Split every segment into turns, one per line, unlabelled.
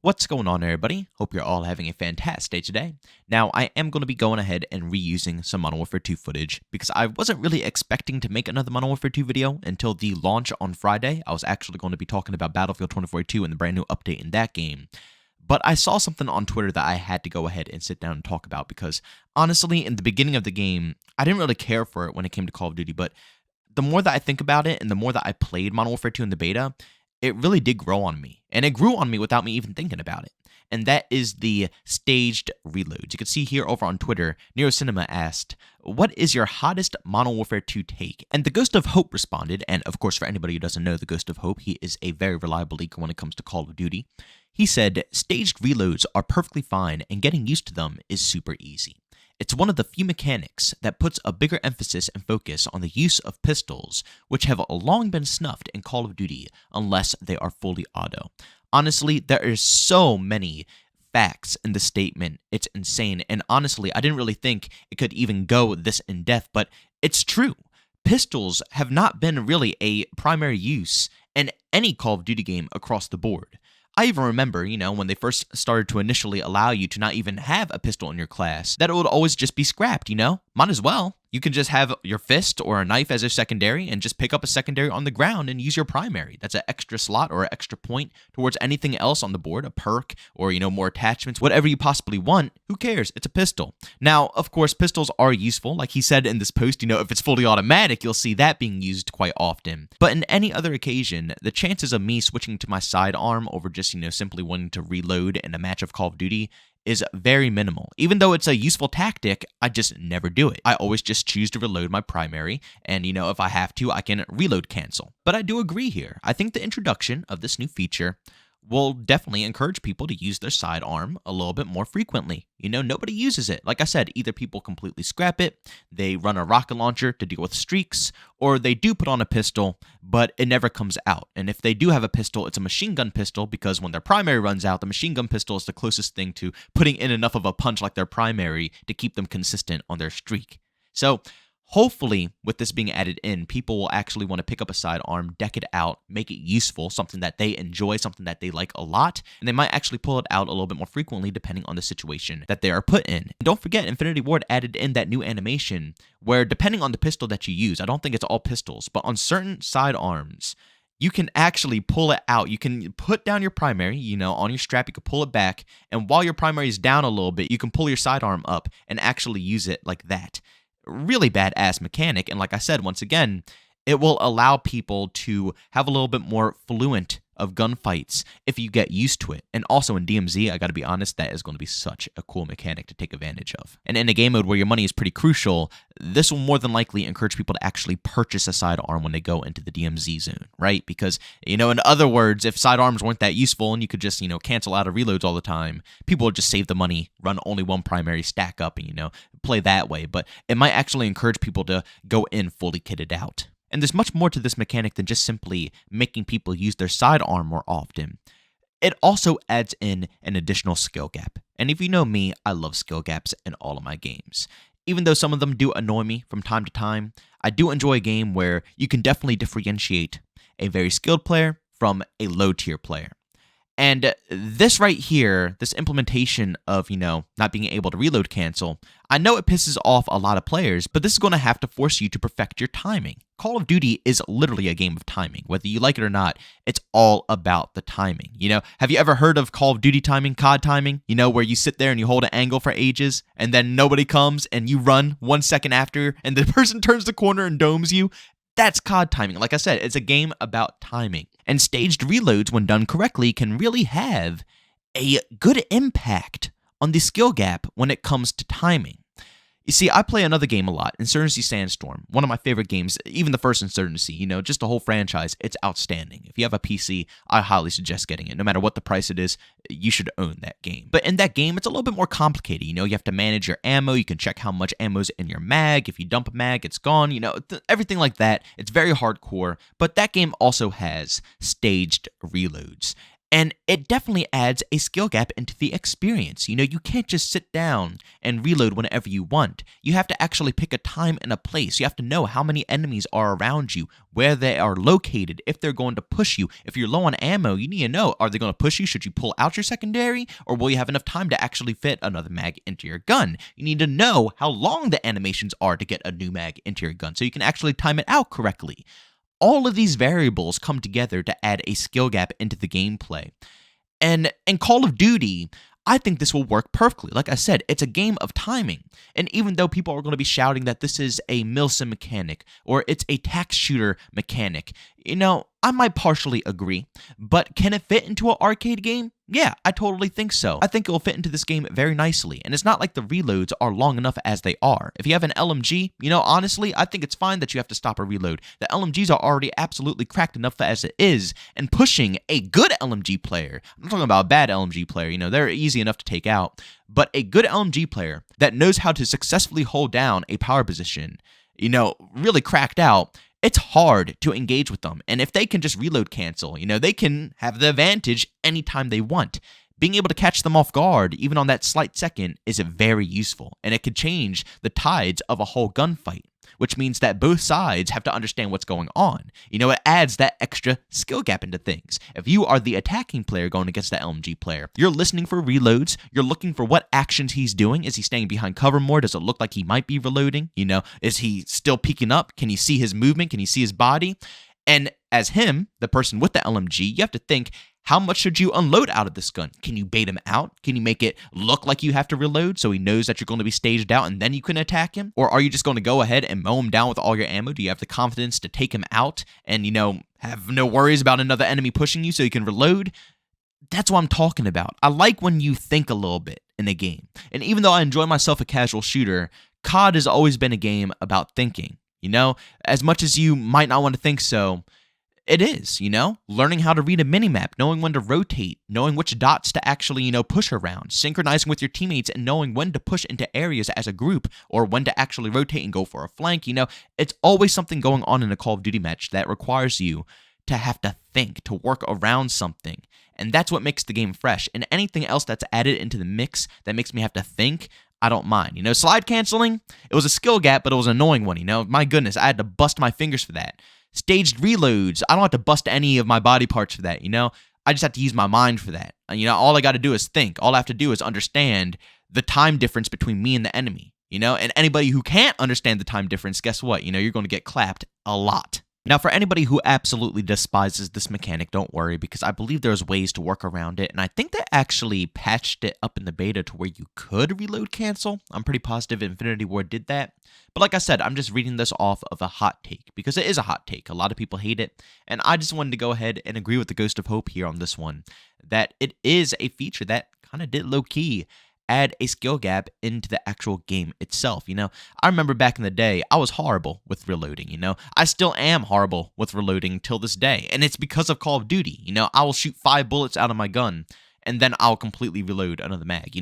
What's going on, everybody? Hope you're all having a fantastic day today. Now, I am going to be going ahead and reusing some Modern Warfare 2 footage because I wasn't really expecting to make another Modern Warfare 2 video until the launch on Friday. I was actually going to be talking about Battlefield 2042 and the brand new update in that game. But I saw something on Twitter that I had to go ahead and sit down and talk about because, honestly, in the beginning of the game, I didn't really care for it when it came to Call of Duty, but the more that I think about it and the more that I played Modern Warfare 2 in the beta, it really did grow on me. And it grew on me without me even thinking about it. And that is the staged reloads. You can see here over on Twitter, Nero Cinema asked, "What is your hottest Modern Warfare 2 take?" And the Ghost of Hope responded, and of course, for anybody who doesn't know the Ghost of Hope, he is a very reliable leaker when it comes to Call of Duty. He said, "Staged reloads are perfectly fine, and getting used to them is super easy. It's one of the few mechanics that puts a bigger emphasis and focus on the use of pistols, which have long been snuffed in Call of Duty unless they are fully auto." Honestly, there are so many facts in the statement. It's insane. And honestly, I didn't really think it could even go this in depth, but it's true. Pistols have not been really a primary use in any Call of Duty game across the board. I even remember, when they first started to initially allow you to not even have a pistol in your class, that it would always just be scrapped, Might as well. You can just have your fist or a knife as a secondary and just pick up a secondary on the ground and use your primary. That's an extra slot or an extra point towards anything else on the board, a perk or, more attachments, whatever you possibly want. Who cares? It's a pistol. Now, of course, pistols are useful. Like he said in this post, if it's fully automatic, you'll see that being used quite often. But in any other occasion, the chances of me switching to my sidearm over just, simply wanting to reload in a match of Call of Duty is very minimal. Even though it's a useful tactic, I just never do it. I always just choose to reload my primary, and if I have to, I can reload cancel. But I do agree here. I think the introduction of this new feature will definitely encourage people to use their sidearm a little bit more frequently. Nobody uses it. Like I said, either people completely scrap it, they run a rocket launcher to deal with streaks, or they do put on a pistol, but it never comes out. And if they do have a pistol, it's a machine gun pistol because when their primary runs out, the machine gun pistol is the closest thing to putting in enough of a punch like their primary to keep them consistent on their streak. So, hopefully, with this being added in, people will actually want to pick up a sidearm, deck it out, make it useful, something that they enjoy, something that they like a lot, and they might actually pull it out a little bit more frequently depending on the situation that they are put in. And don't forget, Infinity Ward added in that new animation where, depending on the pistol that you use, I don't think it's all pistols, but on certain sidearms, you can actually pull it out. You can put down your primary, on your strap, you can pull it back, and while your primary is down a little bit, you can pull your sidearm up and actually use it like that. Really badass mechanic, and like I said, once again, it will allow people to have a little bit more fluent of gunfights if you get used to it. And also in DMZ, I gotta be honest, that is going to be such a cool mechanic to take advantage of. And in a game mode where your money is pretty crucial, this will more than likely encourage people to actually purchase a sidearm when they go into the DMZ zone, right? Because, in other words, if sidearms weren't that useful and you could just, cancel out of reloads all the time, people would just save the money, run only one primary, stack up, and, play that way. But it might actually encourage people to go in fully kitted out. And there's much more to this mechanic than just simply making people use their sidearm more often. It also adds in an additional skill gap. And if you know me, I love skill gaps in all of my games. Even though some of them do annoy me from time to time, I do enjoy a game where you can definitely differentiate a very skilled player from a low-tier player. And this right here, this implementation of, not being able to reload cancel, I know it pisses off a lot of players, but this is going to have to force you to perfect your timing. Call of Duty is literally a game of timing. Whether you like it or not, it's all about the timing. Have you ever heard of Call of Duty timing, COD timing? Where you sit there and you hold an angle for ages, and then nobody comes, and you run 1 second after, and the person turns the corner and domes you? That's COD timing. Like I said, it's a game about timing. And staged reloads, when done correctly, can really have a good impact on the skill gap when it comes to timing. You see, I play another game a lot, Insurgency Sandstorm, one of my favorite games, even the first Insurgency, just the whole franchise, it's outstanding. If you have a PC, I highly suggest getting it. No matter what the price it is, you should own that game. But in that game, it's a little bit more complicated. You have to manage your ammo, you can check how much ammo's in your mag, if you dump a mag, it's gone, everything like that. It's very hardcore, but that game also has staged reloads. And it definitely adds a skill gap into the experience. You can't just sit down and reload whenever you want. You have to actually pick a time and a place. You have to know how many enemies are around you, where they are located, if they're going to push you. If you're low on ammo, you need to know, are they going to push you? Should you pull out your secondary? Or will you have enough time to actually fit another mag into your gun? You need to know how long the animations are to get a new mag into your gun so you can actually time it out correctly. All of these variables come together to add a skill gap into the gameplay. And in Call of Duty, I think this will work perfectly. Like I said, it's a game of timing. And even though people are going to be shouting that this is a milsim mechanic or it's a tax shooter mechanic, I might partially agree. But can it fit into an arcade game? Yeah, I totally think so. I think it will fit into this game very nicely. And it's not like the reloads are long enough as they are. If you have an LMG, honestly, I think it's fine that you have to stop a reload. The LMGs are already absolutely cracked enough as it is. And pushing a good LMG player, I'm not talking about a bad LMG player, they're easy enough to take out. But a good LMG player that knows how to successfully hold down a power position, really cracked out, it's hard to engage with them. And if they can just reload cancel, they can have the advantage anytime they want. Being able to catch them off guard, even on that slight second, is very useful. And it could change the tides of a whole gunfight, which means that both sides have to understand what's going on. It adds that extra skill gap into things. If you are the attacking player going against the LMG player, you're listening for reloads, you're looking for what actions he's doing. Is he staying behind cover more? Does it look like he might be reloading? Is he still peeking up? Can you see his movement? Can you see his body? And as him, the person with the LMG, you have to think, how much should you unload out of this gun? Can you bait him out? Can you make it look like you have to reload so he knows that you're going to be staged out and then you can attack him? Or are you just going to go ahead and mow him down with all your ammo? Do you have the confidence to take him out and, have no worries about another enemy pushing you so you can reload? That's what I'm talking about. I like when you think a little bit in a game. And even though I enjoy myself a casual shooter, COD has always been a game about thinking. As much as you might not want to think so, it is, learning how to read a minimap, knowing when to rotate, knowing which dots to actually, push around, synchronizing with your teammates and knowing when to push into areas as a group or when to actually rotate and go for a flank. It's always something going on in a Call of Duty match that requires you to have to think, to work around something. And that's what makes the game fresh. And anything else that's added into the mix that makes me have to think, I don't mind. Slide canceling, it was a skill gap, but it was an annoying one. My goodness, I had to bust my fingers for that. Staged reloads, I don't have to bust any of my body parts for that, I just have to use my mind for that. All I got to do is think. All I have to do is understand the time difference between me and the enemy, and anybody who can't understand the time difference, guess what? You're going to get clapped a lot. Now, for anybody who absolutely despises this mechanic, don't worry, because I believe there's ways to work around it, and I think they actually patched it up in the beta to where you could reload cancel. I'm pretty positive Infinity Ward did that. But like I said, I'm just reading this off of a hot take, because it is a hot take. A lot of people hate it, and I just wanted to go ahead and agree with the Ghost of Hope here on this one, that it is a feature that kind of did low-key add a skill gap into the actual game itself. I remember back in the day, I was horrible with reloading, I still am horrible with reloading till this day, and it's because of Call of Duty. I will shoot 5 bullets out of my gun, and then I'll completely reload another mag,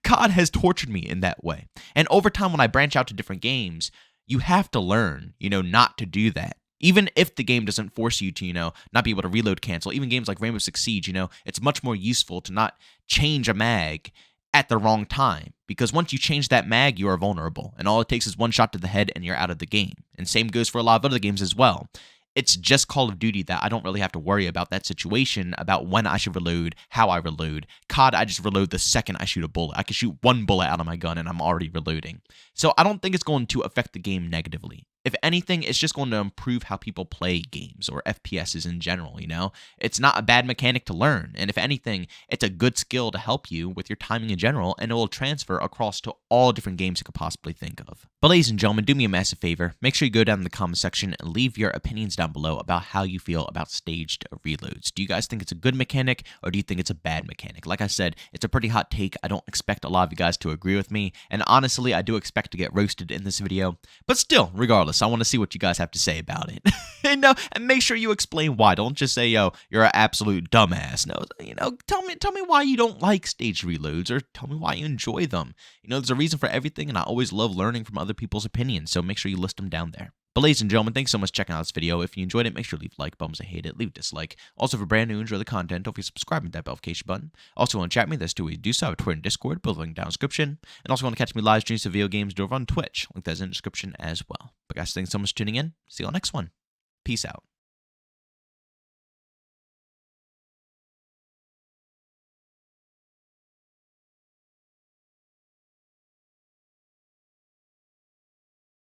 COD has tortured me in that way. And over time, when I branch out to different games, you have to learn, not to do that. Even if the game doesn't force you to, not be able to reload cancel, even games like Rainbow Six Siege, it's much more useful to not change a mag at the wrong time. Because once you change that mag, you are vulnerable. And all it takes is one shot to the head and you're out of the game. And same goes for a lot of other games as well. It's just Call of Duty that I don't really have to worry about that situation, about when I should reload, how I reload. COD, I just reload the second I shoot a bullet. I can shoot 1 bullet out of my gun and I'm already reloading. So I don't think it's going to affect the game negatively. If anything, it's just going to improve how people play games or FPSs in general, It's not a bad mechanic to learn, and if anything, it's a good skill to help you with your timing in general, and it will transfer across to all different games you could possibly think of. But ladies and gentlemen, do me a massive favor. Make sure you go down in the comment section and leave your opinions down below about how you feel about staged reloads. Do you guys think it's a good mechanic, or do you think it's a bad mechanic? Like I said, it's a pretty hot take. I don't expect a lot of you guys to agree with me, and honestly, I do expect to get roasted in this video, but still, regardless, I want to see what you guys have to say about it. And make sure you explain why. Don't just say, yo, you're an absolute dumbass. No, tell me why you don't like staged reloads, or tell me why you enjoy them. There's a reason for everything, and I always love learning from other people's opinions, so make sure you list them down there. But ladies and gentlemen, thanks so much for checking out this video. If you enjoyed it, make sure to leave a like. Bums, I hate it, leave a dislike. Also, if you're brand new and enjoy the content, don't forget to subscribe and that notification button. Also, want to chat me, there's two ways to do so. I have Twitter and Discord, both link down in the description. And also want to catch me live streams of video games over on Twitch. Link that's in the description as well. But guys, thanks so much for tuning in. See you on the next one. Peace out.